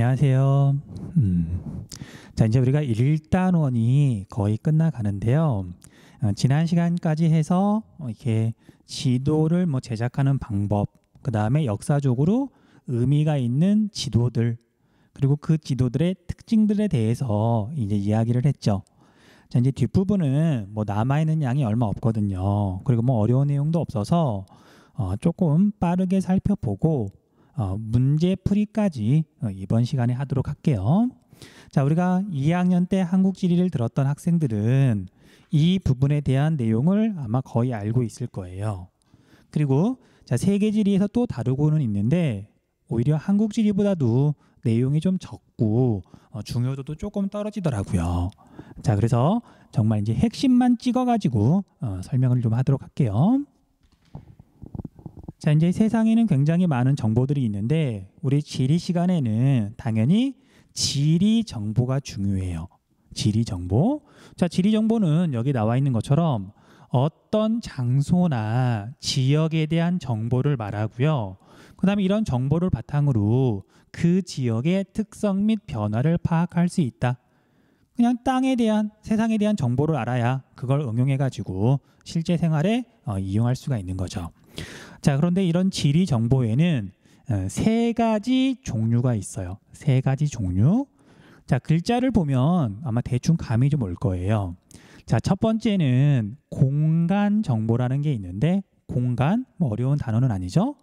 안녕하세요. 자, 이제 우리가 1단원이 거의 끝나가는데요. 지난 시간까지 해서 이렇게 지도를 제작하는 방법, 그 다음에 역사적으로 의미가 있는 지도들, 그리고 그 지도들의 특징들에 대해서 이제 이야기를 했죠. 자, 이제 뒷부분은 남아있는 양이 얼마 없거든요. 그리고 어려운 내용도 없어서 조금 빠르게 살펴보고 문제풀이까지 이번 시간에 하도록 할게요. 자, 우리가 2학년 때 한국지리를 들었던 학생들은 이 부분에 대한 내용을 아마 거의 알고 있을 거예요. 그리고 자, 세계지리에서 또 다루고는 있는데 오히려 한국지리보다도 내용이 좀 적고 중요도도 조금 떨어지더라고요. 자, 그래서 정말 이제 핵심만 찍어가지고 설명을 좀 하도록 할게요. 자, 이제 세상에는 굉장히 많은 정보들이 있는데 우리 지리 시간에는 당연히 지리 정보가 중요해요. 지리 정보. 자, 지리 정보는 여기 나와 있는 것처럼 어떤 장소나 지역에 대한 정보를 말하고요. 그 다음에 이런 정보를 바탕으로 그 지역의 특성 및 변화를 파악할 수 있다. 그냥 땅에 대한, 세상에 대한 정보를 알아야 그걸 응용해가지고 실제 생활에 이용할 수가 있는 거죠. 자, 그런데 이런 지리 정보에는 세 가지 종류가 있어요. 세 가지 종류. 자, 글자를 보면 아마 대충 감이 좀 올 거예요. 자, 첫 번째는 공간 정보라는 게 있는데, 공간, 어려운 단어는 아니죠.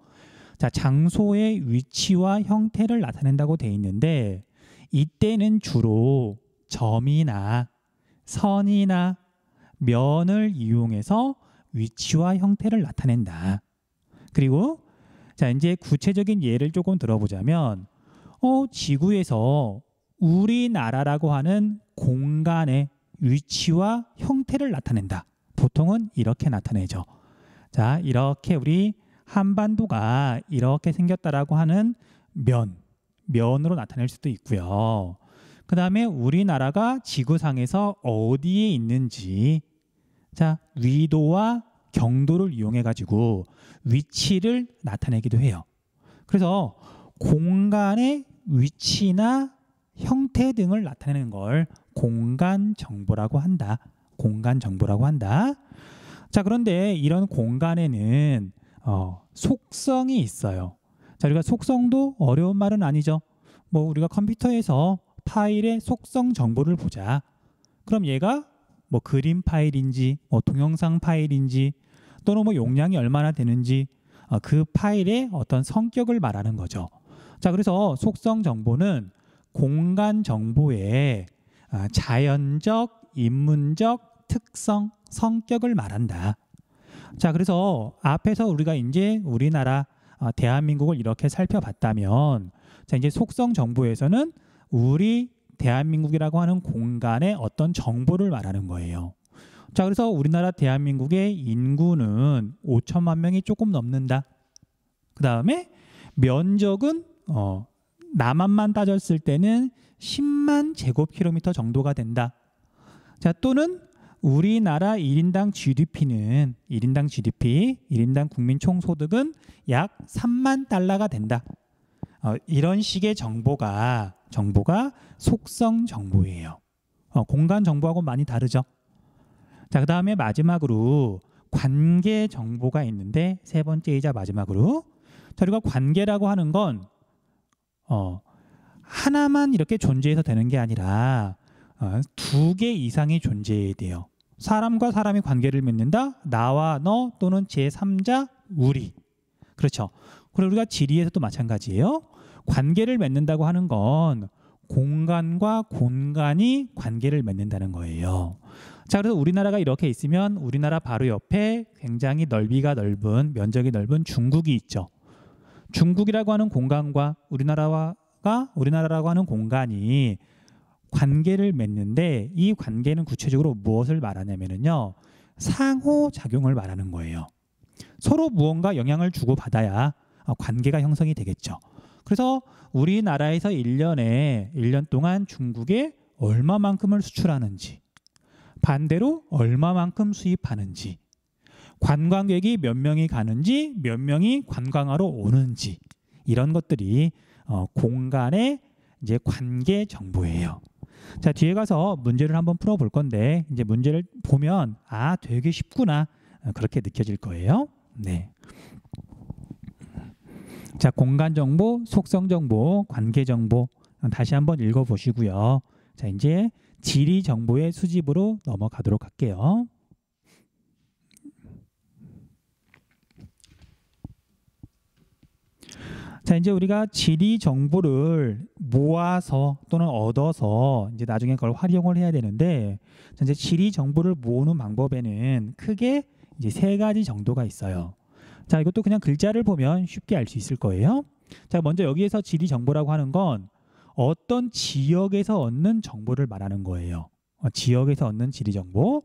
자, 장소의 위치와 형태를 나타낸다고 돼 있는데, 이때는 주로 점이나 선이나 면을 이용해서 위치와 형태를 나타낸다. 그리고 자, 이제 구체적인 예를 조금 들어보자면 지구에서 우리나라라고 하는 공간의 위치와 형태를 나타낸다. 보통은 이렇게 나타내죠. 자, 이렇게 우리 한반도가 이렇게 생겼다라고 하는 면으로 나타낼 수도 있고요. 그 다음에 우리나라가 지구상에서 어디에 있는지, 자, 위도와 경도를 이용해 가지고 위치를 나타내기도 해요. 그래서 공간의 위치나 형태 등을 나타내는 걸 공간 정보라고 한다. 공간 정보라고 한다. 자, 그런데 이런 공간에는 속성이 있어요. 자, 우리가 속성도 어려운 말은 아니죠. 우리가 컴퓨터에서 파일의 속성 정보를 보자. 그럼 얘가 그림 파일인지 동영상 파일인지 또는 용량이 얼마나 되는지 그 파일의 어떤 성격을 말하는 거죠. 자, 그래서 속성 정보는 공간 정보의 자연적, 인문적 특성, 성격을 말한다. 자, 그래서 앞에서 우리가 이제 우리나라 대한민국을 이렇게 살펴봤다면, 자, 이제 속성 정보에서는 우리 대한민국이라고 하는 공간의 어떤 정보를 말하는 거예요. 자, 그래서 우리나라 대한민국의 인구는 5천만 명이 조금 넘는다. 그 다음에 면적은 남한만 따졌을 때는 10만 제곱킬로미터 정도가 된다. 자, 또는 우리나라 1인당 GDP는 1인당 국민 총소득은 약 3만 달러가 된다. 이런 식의 정보가 속성 정보예요. 공간 정보하고 많이 다르죠. 자, 그 다음에 마지막으로 관계 정보가 있는데, 세 번째이자 마지막으로, 자, 우리가 관계라고 하는 건 하나만 이렇게 존재해서 되는 게 아니라 두 개 이상이 존재해야 돼요. 사람과 사람이 관계를 맺는다. 나와 너 또는 제3자 우리. 그렇죠. 그리고 우리가 지리에서도 마찬가지예요. 관계를 맺는다고 하는 건 공간과 공간이 관계를 맺는다는 거예요. 자, 그래서 우리나라가 이렇게 있으면 우리나라 바로 옆에 굉장히 넓이가 넓은, 면적이 넓은 중국이 있죠. 중국이라고 하는 공간과 우리나라라고 하는 공간이 관계를 맺는데, 이 관계는 구체적으로 무엇을 말하냐면요, 상호작용을 말하는 거예요. 서로 무언가 영향을 주고받아야 관계가 형성이 되겠죠. 그래서 우리나라에서 1년 동안 중국에 얼마만큼을 수출하는지, 반대로 얼마만큼 수입하는지, 관광객이 몇 명이 가는지, 몇 명이 관광하러 오는지, 이런 것들이 공간의 이제 관계 정보예요. 자, 뒤에 가서 문제를 한번 풀어볼 건데 이제 문제를 보면 아, 되게 쉽구나 그렇게 느껴질 거예요. 네. 자, 공간 정보, 속성 정보, 관계 정보 다시 한번 읽어보시고요. 자, 이제 지리 정보의 수집으로 넘어가도록 할게요. 자, 이제 우리가 지리 정보를 모아서 또는 얻어서 이제 나중에 그걸 활용을 해야 되는데, 자, 이제 지리 정보를 모으는 방법에는 크게 이제 세 가지 정도가 있어요. 자, 이것도 그냥 글자를 보면 쉽게 알 수 있을 거예요. 자, 먼저 여기에서 지리 정보라고 하는 건 어떤 지역에서 얻는 정보를 말하는 거예요. 지역에서 얻는 지리 정보.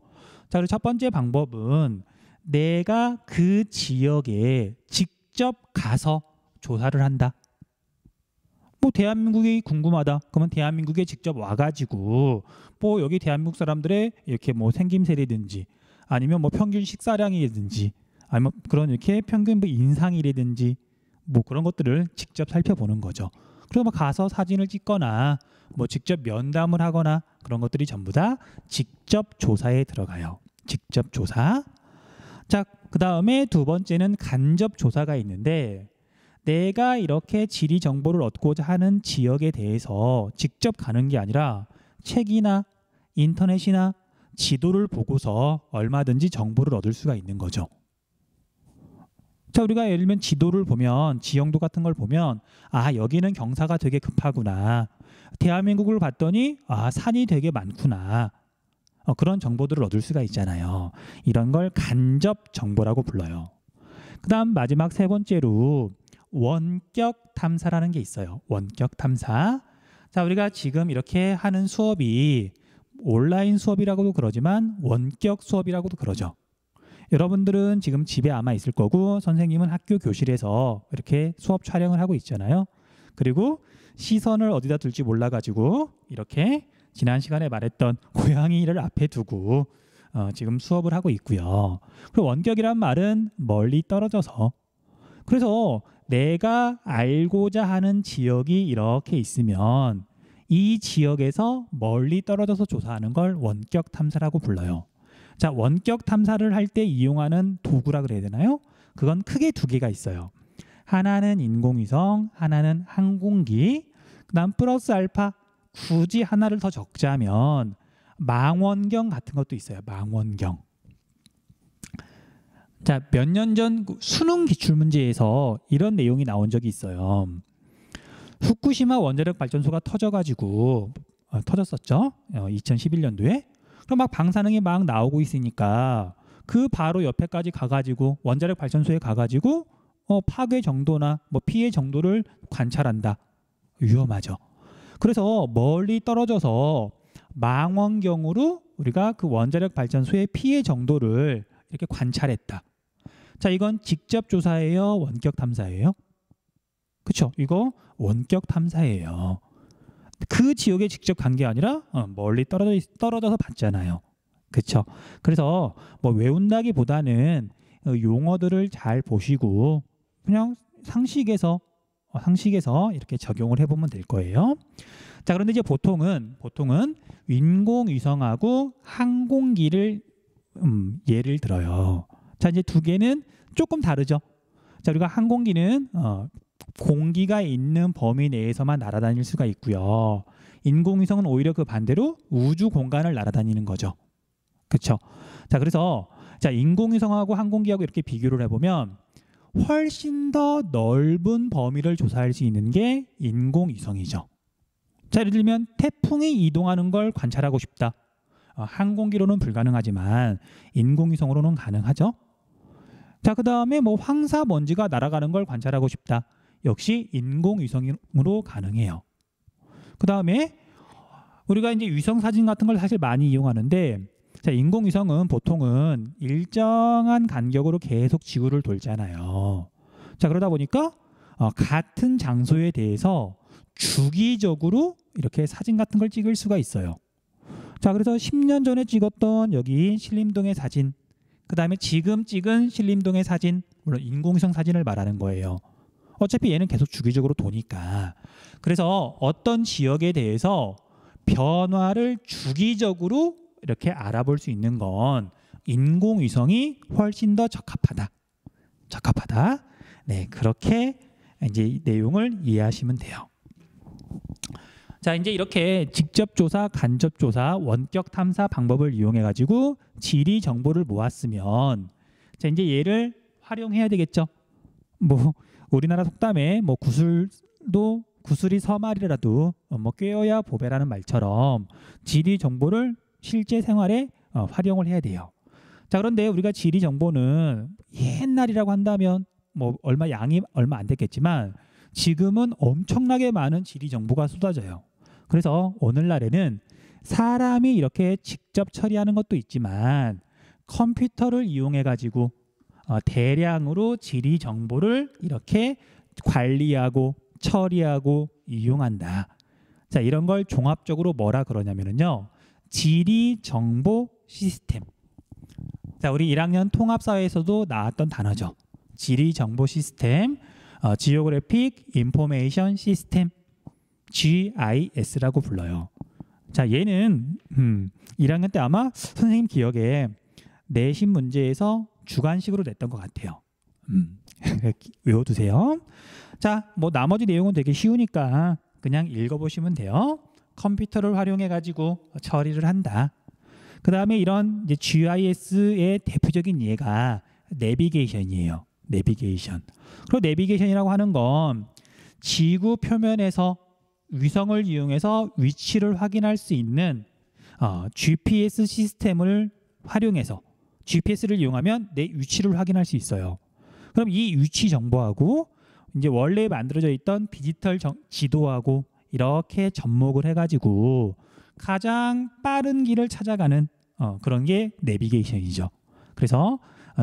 자, 그리고 첫 번째 방법은 내가 그 지역에 직접 가서 조사를 한다. 뭐 대한민국이 궁금하다. 그러면 대한민국에 직접 와가지고 뭐 여기 대한민국 사람들의 이렇게 뭐 생김새라든지 아니면 뭐 평균 식사량이라든지 아니면 그런 이렇게 평균 뭐 인상이라든지 뭐 그런 것들을 직접 살펴보는 거죠. 그리고 뭐 가서 사진을 찍거나 뭐 직접 면담을 하거나 그런 것들이 전부 다 직접 조사에 들어가요. 직접 조사. 자, 그 다음에 두 번째는 간접 조사가 있는데 내가 이렇게 지리 정보를 얻고자 하는 지역에 대해서 직접 가는 게 아니라 책이나 인터넷이나 지도를 보고서 얼마든지 정보를 얻을 수가 있는 거죠. 자, 우리가 예를 들면 지도를 보면 지형도 같은 걸 보면 아, 여기는 경사가 되게 급하구나. 대한민국을 봤더니 아, 산이 되게 많구나. 그런 정보들을 얻을 수가 있잖아요. 이런 걸 간접 정보라고 불러요. 그 다음 마지막 세 번째로 원격 탐사라는 게 있어요. 원격 탐사. 자, 우리가 지금 이렇게 하는 수업이 온라인 수업이라고도 그러지만 원격 수업이라고도 그러죠. 여러분들은 지금 집에 아마 있을 거고 선생님은 학교 교실에서 이렇게 수업 촬영을 하고 있잖아요. 그리고 시선을 어디다 둘지 몰라가지고 이렇게 지난 시간에 말했던 고양이를 앞에 두고 지금 수업을 하고 있고요. 그리고 원격이란 말은 멀리 떨어져서, 그래서 내가 알고자 하는 지역이 이렇게 있으면 이 지역에서 멀리 떨어져서 조사하는 걸 원격 탐사라고 불러요. 자, 원격 탐사를 할 때 이용하는 도구라 그래야 되나요? 그건 크게 두 개가 있어요. 하나는 인공위성, 하나는 항공기. 그다음 플러스 알파, 굳이 하나를 더 적자면 망원경 같은 것도 있어요. 망원경. 자, 몇 년 전 수능 기출문제에서 이런 내용이 나온 적이 있어요. 후쿠시마 원자력 발전소가 터졌었죠. 2011년도에. 그럼 막 방사능이 막 나오고 있으니까 그 바로 옆에까지 가가지고 원자력 발전소에 가가지고 파괴 정도나 뭐 피해 정도를 관찰한다. 위험하죠. 그래서 멀리 떨어져서 망원경으로 우리가 그 원자력 발전소의 피해 정도를 이렇게 관찰했다. 자, 이건 직접 조사예요? 원격 탐사예요? 그렇죠? 이거 원격 탐사예요. 그 지역에 직접 간 게 아니라 멀리 떨어져서 봤잖아요. 그렇죠? 그래서 뭐 외운다기보다는 용어들을 잘 보시고 그냥 상식에서 이렇게 적용을 해보면 될 거예요. 자, 그런데 이제 보통은 인공위성하고 항공기를 예를 들어요. 자, 이제 두 개는 조금 다르죠. 자, 우리가 항공기는 공기가 있는 범위 내에서만 날아다닐 수가 있고요. 인공위성은 오히려 그 반대로 우주 공간을 날아다니는 거죠. 그렇죠? 자, 그래서 자, 인공위성하고 항공기하고 이렇게 비교를 해보면 훨씬 더 넓은 범위를 조사할 수 있는 게 인공위성이죠. 자, 예를 들면 태풍이 이동하는 걸 관찰하고 싶다. 항공기로는 불가능하지만 인공위성으로는 가능하죠. 자, 그 다음에 뭐 황사 먼지가 날아가는 걸 관찰하고 싶다. 역시 인공위성으로 가능해요. 그 다음에 우리가 이제 위성 사진 같은 걸 사실 많이 이용하는데, 자, 인공위성은 보통은 일정한 간격으로 계속 지구를 돌잖아요. 자, 그러다 보니까 같은 장소에 대해서 주기적으로 이렇게 사진 같은 걸 찍을 수가 있어요. 자, 그래서 10년 전에 찍었던 여기 신림동의 사진, 그 다음에 지금 찍은 신림동의 사진, 물론 인공위성 사진을 말하는 거예요. 어차피 얘는 계속 주기적으로 도니까. 그래서 어떤 지역에 대해서 변화를 주기적으로 이렇게 알아볼 수 있는 건 인공위성이 훨씬 더 적합하다. 적합하다. 네, 그렇게 이제 이 내용을 이해하시면 돼요. 자, 이제 이렇게 직접 조사, 간접 조사, 원격 탐사 방법을 이용해 가지고 지리 정보를 모았으면 자, 이제 얘를 활용해야 되겠죠. 뭐 우리나라 속담에 뭐 구슬이 서말이라도 뭐 꿰어야 보배라는 말처럼 지리 정보를 실제 생활에 활용을 해야 돼요. 자, 그런데 우리가 지리 정보는 옛날이라고 한다면 뭐 양이 얼마 안 됐겠지만 지금은 엄청나게 많은 지리 정보가 쏟아져요. 그래서 오늘날에는 사람이 이렇게 직접 처리하는 것도 있지만 컴퓨터를 이용해 가지고 대량으로 지리 정보를 이렇게 관리하고 처리하고 이용한다. 자, 이런 걸 종합적으로 뭐라 그러냐면요, 지리 정보 시스템. 자, 우리 1학년 통합사회에서도 나왔던 단어죠. 지리 정보 시스템, 지오그래픽 인포메이션 시스템, GIS라고 불러요. 자, 얘는 1학년 때 아마 선생님 기억에 내신 문제에서 주관식으로 냈던 것 같아요. 외워두세요. 자, 뭐 나머지 내용은 되게 쉬우니까 그냥 읽어보시면 돼요. 컴퓨터를 활용해 가지고 처리를 한다. 그 다음에 이런 이제 GIS의 대표적인 예가 내비게이션이에요. 내비게이션. 그리고 내비게이션이라고 하는 건 지구 표면에서 위성을 이용해서 위치를 확인할 수 있는 GPS 시스템을 활용해서 GPS를 이용하면 내 위치를 확인할 수 있어요. 그럼 이 위치 정보하고 이제 원래 만들어져 있던 디지털 지도하고 이렇게 접목을 해가지고 가장 빠른 길을 찾아가는 그런 게 내비게이션이죠. 그래서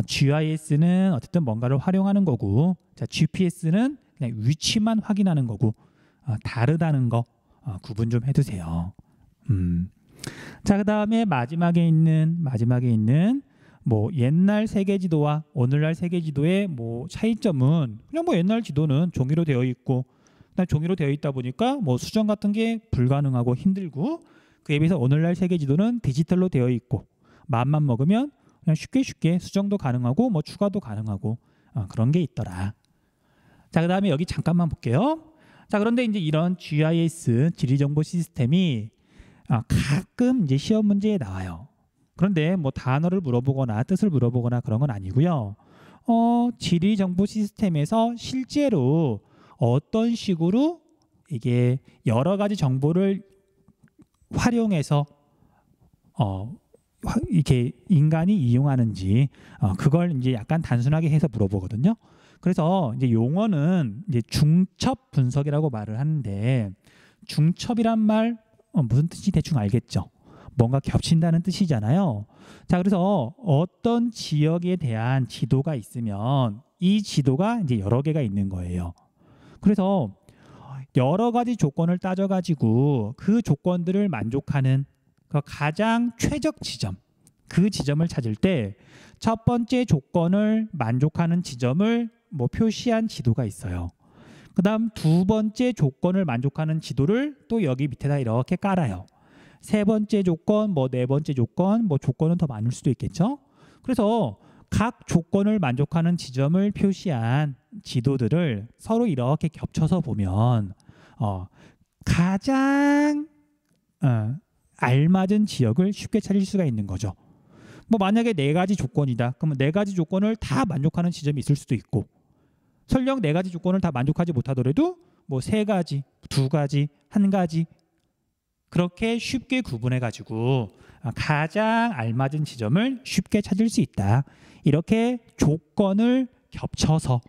GIS는 어쨌든 뭔가를 활용하는 거고, 자, GPS는 그냥 위치만 확인하는 거고 다르다는 거 구분 좀 해두세요. 자, 그 다음에 마지막에 있는 뭐 옛날 세계 지도와 오늘날 세계 지도의 뭐 차이점은 그냥 뭐 옛날 지도는 종이로 되어 있고, 종이로 되어 있다 보니까 뭐 수정 같은 게 불가능하고 힘들고, 그에 비해서 오늘날 세계 지도는 디지털로 되어 있고 마음만 먹으면 그냥 쉽게 수정도 가능하고 뭐 추가도 가능하고 그런 게 있더라. 자, 그 다음에 여기 잠깐만 볼게요. 자, 그런데 이제 이런 GIS 지리정보 시스템이 가끔 이제 시험 문제에 나와요. 그런데 뭐 단어를 물어보거나 뜻을 물어보거나 그런 건 아니고요. 지리정보 시스템에서 실제로 어떤 식으로 이게 여러 가지 정보를 활용해서 이렇게 인간이 이용하는지 그걸 이제 약간 단순하게 해서 물어보거든요. 그래서 이제 용어는 이제 중첩 분석이라고 말을 하는데, 중첩이란 말 무슨 뜻인지 대충 알겠죠? 뭔가 겹친다는 뜻이잖아요. 자, 그래서 어떤 지역에 대한 지도가 있으면 이 지도가 이제 여러 개가 있는 거예요. 그래서 여러 가지 조건을 따져가지고 그 조건들을 만족하는 그 가장 최적 지점, 그 지점을 찾을 때 첫 번째 조건을 만족하는 지점을 뭐 표시한 지도가 있어요. 그 다음 두 번째 조건을 만족하는 지도를 또 여기 밑에다 이렇게 깔아요. 세 번째 조건, 뭐 네 번째 조건, 뭐 조건은 더 많을 수도 있겠죠. 그래서 각 조건을 만족하는 지점을 표시한 지도들을 서로 이렇게 겹쳐서 보면 가장 알맞은 지역을 쉽게 찾을 수가 있는 거죠. 뭐 만약에 네 가지 조건이다. 그러면 네 가지 조건을 다 만족하는 지점이 있을 수도 있고, 설령 네 가지 조건을 다 만족하지 못하더라도 뭐 세 가지, 두 가지, 한 가지 그렇게 쉽게 구분해 가지고 가장 알맞은 지점을 쉽게 찾을 수 있다. 이렇게 조건을 겹쳐서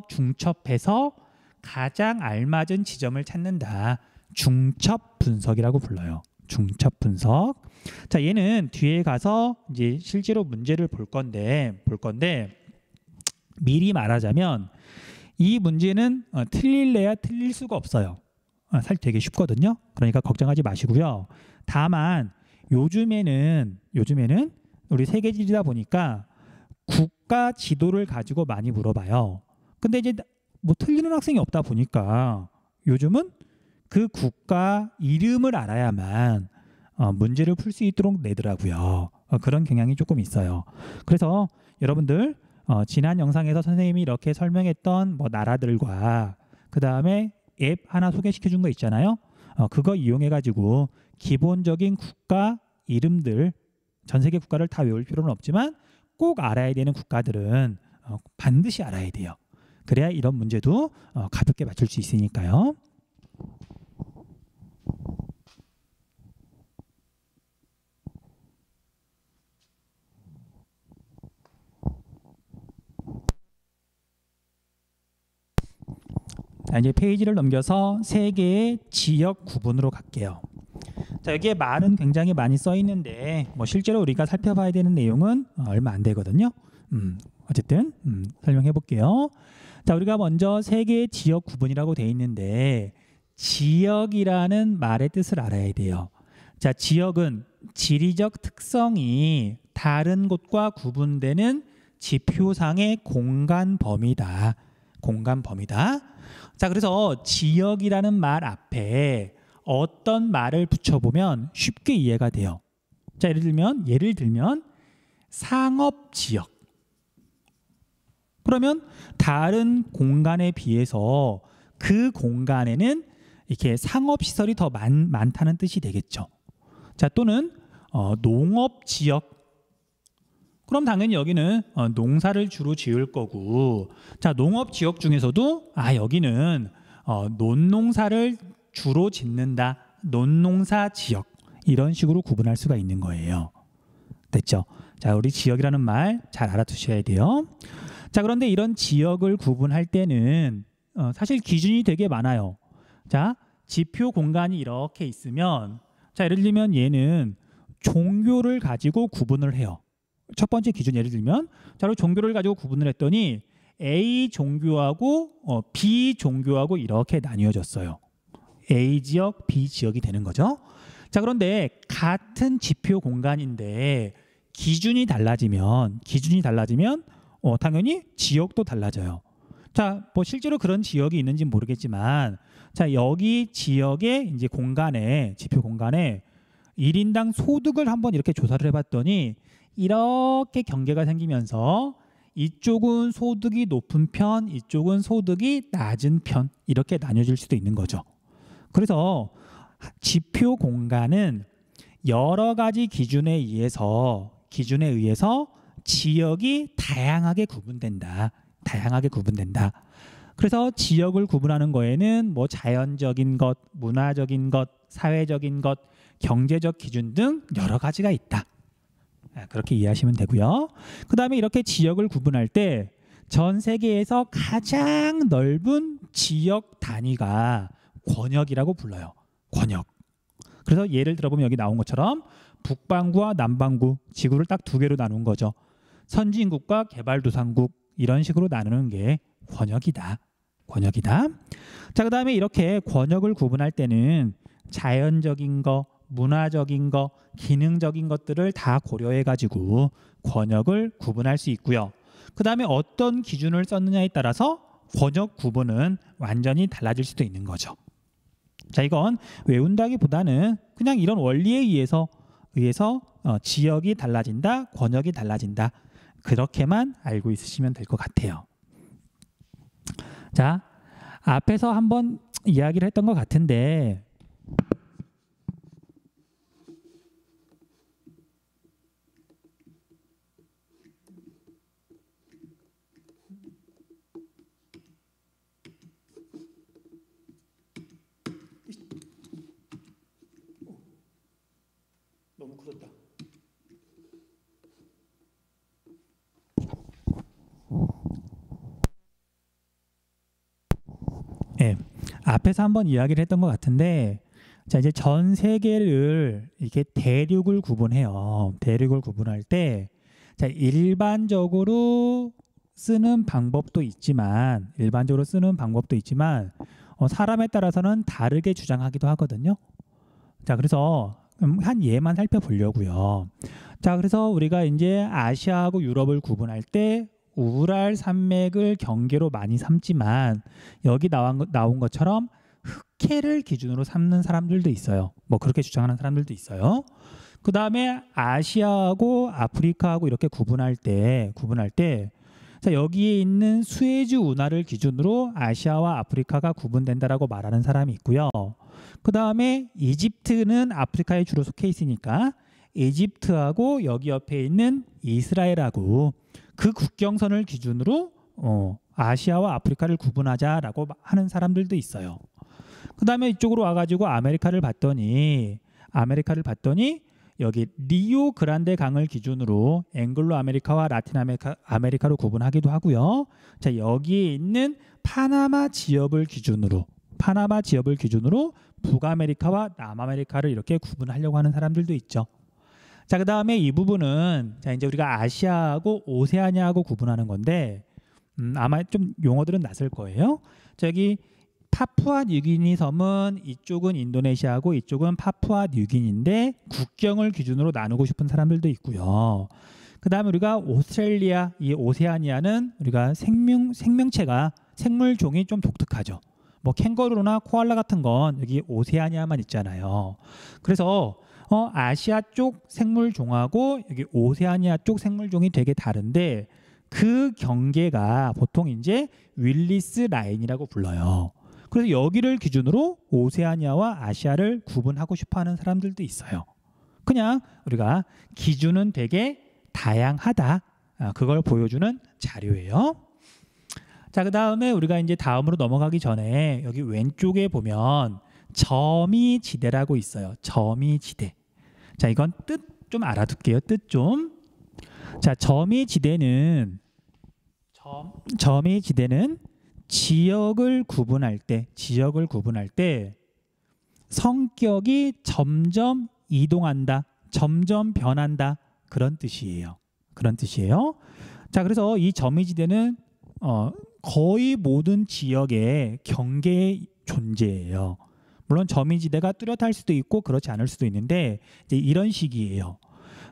중첩해서 가장 알맞은 지점을 찾는다. 중첩 분석이라고 불러요. 중첩 분석. 자, 얘는 뒤에 가서 이제 실제로 문제를 볼 건데 미리 말하자면 이 문제는 틀릴래야 틀릴 수가 없어요. 사실 되게 쉽거든요. 그러니까 걱정하지 마시고요. 다만 요즘에는 우리 세계지리다 보니까 국가 지도를 가지고 많이 물어봐요. 근데 이제 뭐 틀리는 학생이 없다 보니까 요즘은 그 국가 이름을 알아야만 문제를 풀 수 있도록 내더라고요. 그런 경향이 조금 있어요. 그래서 여러분들 지난 영상에서 선생님이 이렇게 설명했던 뭐 나라들과 그 다음에 앱 하나 소개시켜 준 거 있잖아요. 그거 이용해 가지고 기본적인 국가 이름들, 전 세계 국가를 다 외울 필요는 없지만 꼭 알아야 되는 국가들은 반드시 알아야 돼요. 그래야 이런 문제도 가볍게 맞출 수 있으니까요. 자, 이제 페이지를 넘겨서 세 개의 지역 구분으로 갈게요. 자, 여기에 말은 굉장히 많이 써 있는데 뭐 실제로 우리가 살펴봐야 되는 내용은 얼마 안 되거든요. 어쨌든 설명해 볼게요. 자, 우리가 먼저 세 개의 지역 구분이라고 돼 있는데 지역이라는 말의 뜻을 알아야 돼요. 자, 지역은 지리적 특성이 다른 곳과 구분되는 지표상의 공간 범위다. 공간 범위다. 자, 그래서 지역이라는 말 앞에 어떤 말을 붙여보면 쉽게 이해가 돼요. 자, 예를 들면 상업지역. 그러면 다른 공간에 비해서 그 공간에는 이렇게 상업시설이 더 많다는 뜻이 되겠죠. 자, 또는 농업지역. 그럼 당연히 여기는 농사를 주로 지을 거고, 자, 농업지역 중에서도 여기는 논농사를 주로 짓는다. 논농사 지역. 이런 식으로 구분할 수가 있는 거예요. 됐죠? 자, 우리 지역이라는 말 잘 알아두셔야 돼요. 자, 그런데 이런 지역을 구분할 때는 사실 기준이 되게 많아요. 자, 지표 공간이 이렇게 있으면, 자, 예를 들면 얘는 종교를 가지고 구분을 해요. 첫 번째 기준 예를 들면, 자, 종교를 가지고 구분을 했더니 A 종교하고 B 종교하고 이렇게 나뉘어졌어요. A 지역, B 지역이 되는 거죠. 자, 그런데 같은 지표 공간인데 기준이 달라지면 당연히 지역도 달라져요. 자, 뭐 실제로 그런 지역이 있는지 모르겠지만, 자, 여기 지역의 이제 공간에 지표 공간에 1인당 소득을 한번 이렇게 조사를 해봤더니 이렇게 경계가 생기면서 이쪽은 소득이 높은 편, 이쪽은 소득이 낮은 편 이렇게 나뉘어질 수도 있는 거죠. 그래서 지표 공간은 여러 가지 기준에 의해서 지역이 다양하게 구분된다. 그래서 지역을 구분하는 거에는 뭐 자연적인 것, 문화적인 것, 사회적인 것, 경제적 기준 등 여러 가지가 있다. 그렇게 이해하시면 되고요. 그 다음에 이렇게 지역을 구분할 때 전 세계에서 가장 넓은 지역 단위가 권역이라고 불러요. 권역. 그래서 예를 들어보면 여기 나온 것처럼 북반구와 남반구, 지구를 딱 두 개로 나눈 거죠. 선진국과 개발도상국 이런 식으로 나누는 게 권역이다. 자, 그 다음에 이렇게 권역을 구분할 때는 자연적인 거, 문화적인 거, 기능적인 것들을 다 고려해가지고 권역을 구분할 수 있고요. 그 다음에 어떤 기준을 썼느냐에 따라서 권역 구분은 완전히 달라질 수도 있는 거죠. 자, 이건 외운다기보다는 그냥 이런 원리에 의해서 지역이 달라진다, 권역이 달라진다. 그렇게만 알고 있으시면 될 것 같아요. 자, 앞에서 한번 이야기를 했던 것 같은데 너무 굳었다. 네, 앞에서 한번 이야기를 했던 것 같은데, 자, 이제 전 세계를 이렇게 대륙을 구분해요. 대륙을 구분할 때, 자, 일반적으로 쓰는 방법도 있지만, 사람에 따라서는 다르게 주장하기도 하거든요. 자, 그래서 한 예만 살펴보려고요. 자, 그래서 우리가 이제 아시아하고 유럽을 구분할 때 우랄 산맥을 경계로 많이 삼지만 여기 나온 것처럼 흑해를 기준으로 삼는 사람들도 있어요. 뭐 그렇게 주장하는 사람들도 있어요. 그 다음에 아시아하고 아프리카하고 이렇게 구분할 때 자, 여기에 있는 수에즈 운하를 기준으로 아시아와 아프리카가 구분된다라고 말하는 사람이 있고요. 그 다음에 이집트는 아프리카에 주로 속해 있으니까 이집트하고 여기 옆에 있는 이스라엘하고 그 국경선을 기준으로 아시아와 아프리카를 구분하자라고 하는 사람들도 있어요. 그 다음에 이쪽으로 와가지고 아메리카를 봤더니 여기 리오 그란데 강을 기준으로 앵글로 아메리카와 라틴 아메리카로 구분하기도 하고요. 자, 여기에 있는 파나마 지역을 기준으로 북아메리카와 남아메리카를 이렇게 구분하려고 하는 사람들도 있죠. 자, 그 다음에 이 부분은 자, 이제 우리가 아시아하고 오세아니아하고 구분하는 건데 아마 좀 용어들은 낯설 거예요. 자, 여기 파푸아 뉴기니 섬은 이쪽은 인도네시아고 이쪽은 파푸아 뉴기니인데 국경을 기준으로 나누고 싶은 사람들도 있고요. 그 다음에 우리가 오스트레일리아, 이 오세아니아는 우리가 생명체가 생물종이 좀 독특하죠. 뭐 캥거루나 코알라 같은 건 여기 오세아니아만 있잖아요. 그래서 아시아 쪽 생물종하고 여기 오세아니아 쪽 생물종이 되게 다른데 그 경계가 보통 이제 윌리스 라인이라고 불러요. 그래서 여기를 기준으로 오세아니아와 아시아를 구분하고 싶어하는 사람들도 있어요. 그냥 우리가 기준은 되게 다양하다. 그걸 보여주는 자료예요. 자, 그 다음에 우리가 이제 다음으로 넘어가기 전에 여기 왼쪽에 보면 점이지대라고 있어요. 점이지대. 자, 이건 뜻 좀 알아둘게요. 뜻 좀. 자, 점이지대는 지역을 구분할 때 성격이 점점 이동한다, 점점 변한다 그런 뜻이에요. 자, 그래서 이 점이지대는 거의 모든 지역의 경계의 존재예요. 물론 점이지대가 뚜렷할 수도 있고 그렇지 않을 수도 있는데 이제 이런 식이에요.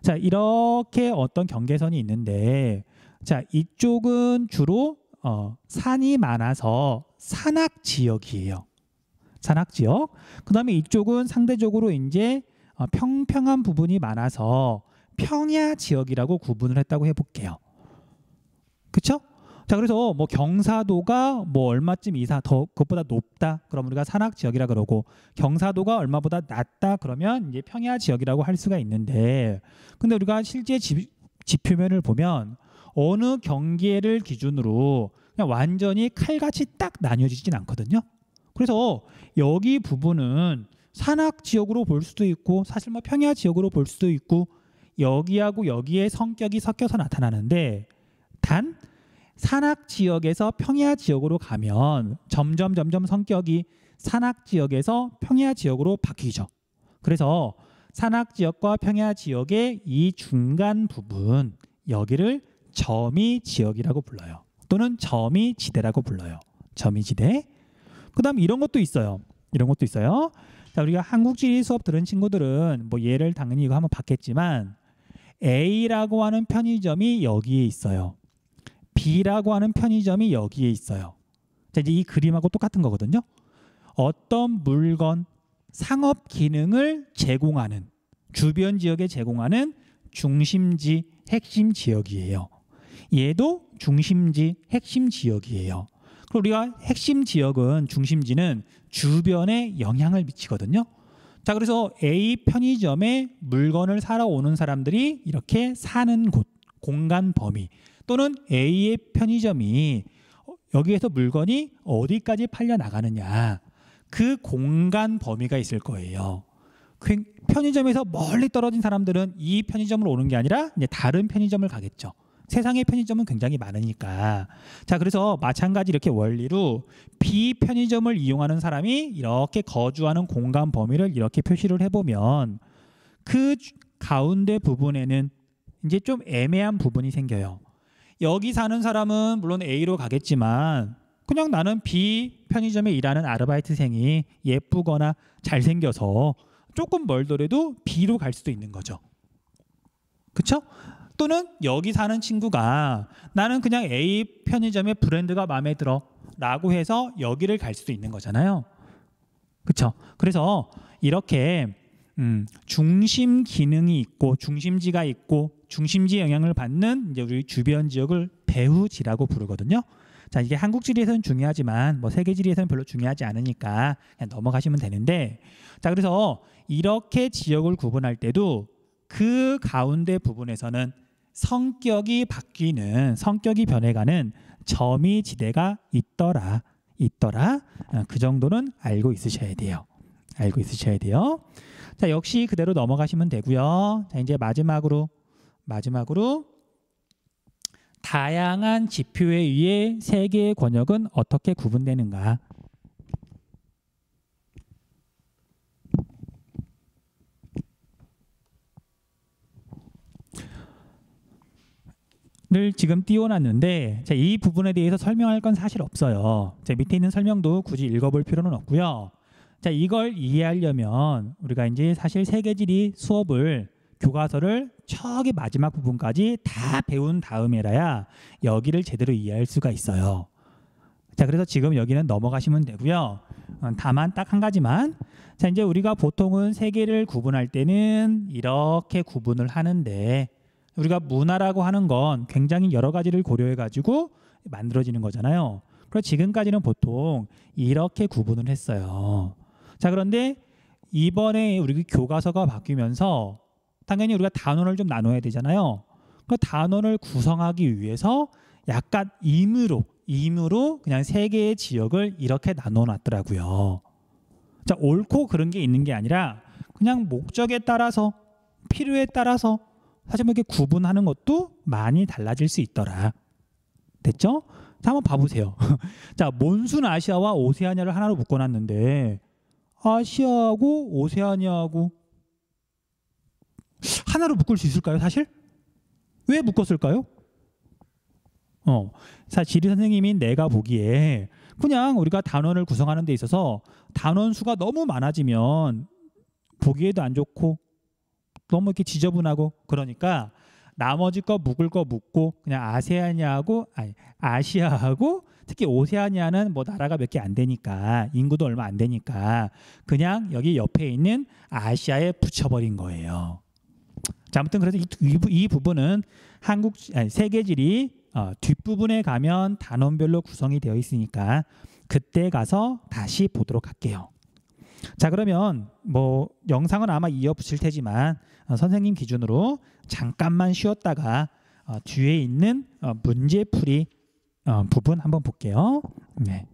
자, 이렇게 어떤 경계선이 있는데 자, 이쪽은 주로 산이 많아서 산악 지역이에요. 산악 지역. 그다음에 이쪽은 상대적으로 이제 평평한 부분이 많아서 평야 지역이라고 구분을 했다고 해볼게요. 그렇죠? 자, 그래서 뭐 경사도가 뭐 얼마쯤 이상 더 그것보다 높다 그럼 우리가 산악 지역이라 그러고 경사도가 얼마보다 낮다 그러면 이제 평야 지역이라고 할 수가 있는데 근데 우리가 실제 지표면을 보면 어느 경계를 기준으로 그냥 완전히 칼같이 딱 나뉘어지진 않거든요. 그래서 여기 부분은 산악 지역으로 볼 수도 있고 사실 뭐 평야 지역으로 볼 수도 있고 여기하고 여기의 성격이 섞여서 나타나는데 단 산악 지역에서 평야 지역으로 가면 점점 성격이 산악 지역에서 평야 지역으로 바뀌죠. 그래서 산악 지역과 평야 지역의 이 중간 부분 여기를 점이 지역이라고 불러요. 또는 점이 지대라고 불러요. 점이 지대. 그다음 이런 것도 있어요. 자, 우리가 한국지리 수업 들은 친구들은 뭐 얘를 당연히 이거 한번 봤겠지만 A라고 하는 편의점이 여기에 있어요. B라고 하는 편의점이 여기에 있어요. 자, 이제 이 그림하고 똑같은 거거든요. 어떤 물건, 상업 기능을 제공하는 주변 지역에 제공하는 중심지, 핵심 지역이에요. 얘도 중심지, 핵심 지역이에요. 그리고 우리가 핵심 지역은 중심지는 주변에 영향을 미치거든요. 자, 그래서 A 편의점에 물건을 사러 오는 사람들이 이렇게 사는 곳, 공간 범위 또는 A의 편의점이 여기에서 물건이 어디까지 팔려 나가느냐 그 공간 범위가 있을 거예요. 편의점에서 멀리 떨어진 사람들은 이 편의점을 오는 게 아니라 이제 다른 편의점을 가겠죠. 세상의 편의점은 굉장히 많으니까. 자, 그래서 마찬가지 이렇게 원리로 B 편의점을 이용하는 사람이 이렇게 거주하는 공간 범위를 이렇게 표시를 해보면 그 가운데 부분에는 이제 좀 애매한 부분이 생겨요. 여기 사는 사람은 물론 A로 가겠지만 그냥 나는 B 편의점에 일하는 아르바이트생이 예쁘거나 잘생겨서 조금 멀더라도 B로 갈 수도 있는 거죠. 그렇죠? 또는 여기 사는 친구가 나는 그냥 A 편의점의 브랜드가 마음에 들어 라고 해서 여기를 갈 수도 있는 거잖아요. 그렇죠? 그래서 이렇게 중심 기능이 있고 중심지가 있고 중심지의 영향을 받는 이제 우리 주변 지역을 배후지라고 부르거든요. 자, 이게 한국 지리에서는 중요하지만 뭐 세계 지리에서는 별로 중요하지 않으니까 그냥 넘어가시면 되는데, 자, 그래서 이렇게 지역을 구분할 때도 그 가운데 부분에서는 성격이 바뀌는, 성격이 변해가는 점이 지대가 있더라. 그 정도는 알고 있으셔야 돼요. 알고 있으셔야 돼요. 자, 역시 그대로 넘어가시면 되고요. 자, 이제 마지막으로 다양한 지표에 의해 세 개의 권역은 어떻게 구분되는가? 를 지금 띄워놨는데, 자, 이 부분에 대해서 설명할 건 사실 없어요. 자, 밑에 있는 설명도 굳이 읽어볼 필요는 없고요. 자, 이걸 이해하려면 우리가 이제 사실 세계지리 수업을 교과서를 저기 마지막 부분까지 다 배운 다음에라야 여기를 제대로 이해할 수가 있어요. 자, 그래서 지금 여기는 넘어가시면 되고요. 다만 딱 한 가지만, 자, 이제 우리가 보통은 세계를 구분할 때는 이렇게 구분을 하는데, 우리가 문화라고 하는 건 굉장히 여러 가지를 고려해 가지고 만들어지는 거잖아요. 그래서 지금까지는 보통 이렇게 구분을 했어요. 자, 그런데 이번에 우리 교과서가 바뀌면서 당연히 우리가 단원을 좀 나눠야 되잖아요. 그 단원을 구성하기 위해서 약간 임의로 그냥 세 개의 지역을 이렇게 나눠 놨더라고요. 자, 옳고 그런 게 있는 게 아니라 그냥 목적에 따라서, 필요에 따라서 사실 뭐 이렇게 구분하는 것도 많이 달라질 수 있더라. 됐죠? 자, 한번 봐보세요. 자, 몬순 아시아와 오세아니아를 하나로 묶어놨는데 아시아하고 오세아니아하고 하나로 묶을 수 있을까요? 사실? 왜 묶었을까요? 사실 지리 선생님인 내가 보기에 그냥 우리가 단원을 구성하는 데 있어서 단원 수가 너무 많아지면 보기에도 안 좋고 너무 이렇게 지저분하고, 그러니까 나머지 거 묶을 거 묶고 그냥 아시아하고 특히 오세아니아는 뭐 나라가 몇 개 안 되니까, 인구도 얼마 안 되니까 그냥 여기 옆에 있는 아시아에 붙여버린 거예요. 자, 아무튼 그래서 이 부분은 세계지리 뒷부분에 가면 단원별로 구성이 되어 있으니까 그때 가서 다시 보도록 할게요. 자, 그러면 뭐 영상은 아마 이어붙일 테지만 선생님 기준으로 잠깐만 쉬었다가 뒤에 있는 문제풀이 부분 한번 볼게요. 네.